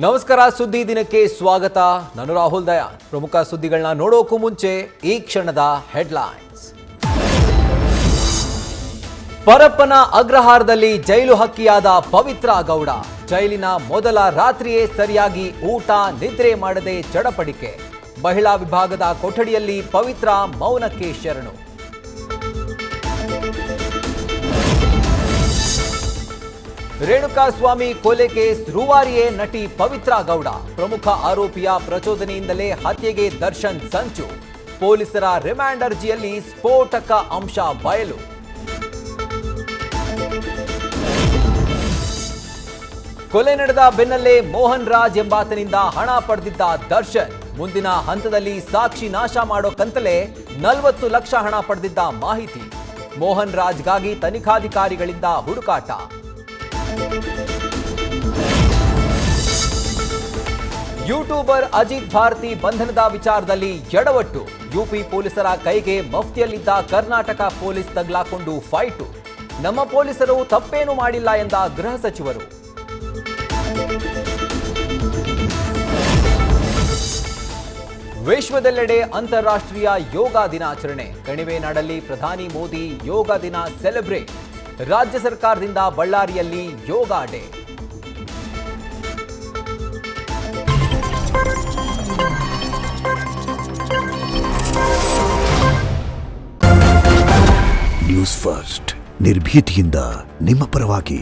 ನಮಸ್ಕಾರ, ಸುದ್ದಿ ದಿನಕ್ಕೆ ಸ್ವಾಗತ. ನಾನು ರಾಹುಲ್ ದಯಾನ್. ಪ್ರಮುಖ ಸುದ್ದಿಗಳನ್ನ ನೋಡೋಕ್ಕೂ ಮುಂಚೆ ಈ ಕ್ಷಣದ ಹೆಡ್ಲೈನ್ಸ್. ಪರಪ್ಪನ ಅಗ್ರಹಾರದಲ್ಲಿ ಜೈಲು ಹಕ್ಕಿಯಾದ ಪವಿತ್ರ ಗೌಡ. ಜೈಲಿನ ಮೊದಲ ರಾತ್ರಿಯೇ ಸರಿಯಾಗಿ ಊಟ ನಿದ್ರೆ ಮಾಡದೆ ಚಡಪಡಿಕೆ. ಮಹಿಳಾ ವಿಭಾಗದ ಕೊಠಡಿಯಲ್ಲಿ ಪವಿತ್ರ ಮೌನಕ್ಕೆ ಶರಣು. ರೇಣುಕಾಸ್ವಾಮಿ ಕೊಲೆ ಕೇಸ್ ರೂವಾರಿಯೇ ನಟಿ ಪವಿತ್ರ ಗೌಡ. ಪ್ರಮುಖ ಆರೋಪಿಯ ಪ್ರಚೋದನೆಯಿಂದಲೇ ಹತ್ಯೆಗೆ ದರ್ಶನ್ ಸಂಚು. ಪೊಲೀಸರ ರಿಮಾಂಡ್ ಅರ್ಜಿಯಲ್ಲಿ ಸ್ಫೋಟಕ ಅಂಶ ಬಯಲು. ಕೊಲೆ ನಡೆದ ಬೆನ್ನಲ್ಲೇ ಮೋಹನ್ ರಾಜ್ ಎಂಬಾತನಿಂದ ಹಣ ಪಡೆದಿದ್ದ ದರ್ಶನ್. ಮುಂದಿನ ಹಂತದಲ್ಲಿ ಸಾಕ್ಷಿ ನಾಶ ಮಾಡೋಕಂತಲೇ 40 ಲಕ್ಷ ಹಣ ಪಡೆದಿದ್ದ ಮಾಹಿತಿ. ಮೋಹನ್ ರಾಜ್ಗಾಗಿ ತನಿಖಾಧಿಕಾರಿಗಳಿಂದ ಹುಡುಕಾಟ. ಯೂಟ್ಯೂಬರ್ ಅಜಿತ್ ಭಾರತಿ ಬಂಧನದ ವಿಚಾರದಲ್ಲಿ ಎಡವಟ್ಟು. ಯುಪಿ ಪೊಲೀಸರ ಕೈಗೆ ಮಫ್ತಿಯಲ್ಲಿದ್ದ ಕರ್ನಾಟಕ ಪೊಲೀಸ್ ತಗಲಾಕೊಂಡು ಫೈಟು. ನಮ್ಮ ಪೊಲೀಸರು ತಪ್ಪೇನೂ ಮಾಡಿಲ್ಲ ಎಂದ ಗೃಹ ಸಚಿವರು. ವಿಶ್ವದೆಲ್ಲೆಡೆ ಅಂತಾರಾಷ್ಟ್ರೀಯ ಯೋಗ ದಿನಾಚರಣೆ. ಕಣಿವೆನಾಡಲ್ಲಿ ಪ್ರಧಾನಿ ಮೋದಿ ಯೋಗ ದಿನ ಸೆಲೆಬ್ರೇಟ್. ರಾಜ್ಯ ಸರ್ಕಾರದಿಂದ ಬಳ್ಳಾರಿಯಲ್ಲಿ ಯೋಗ ಡೇ. ನ್ಯೂಸ್ ಫಸ್ಟ್, ನಿರ್ಭೀತಿಯಿಂದ ನಿಮ್ಮ ಪರವಾಗಿ.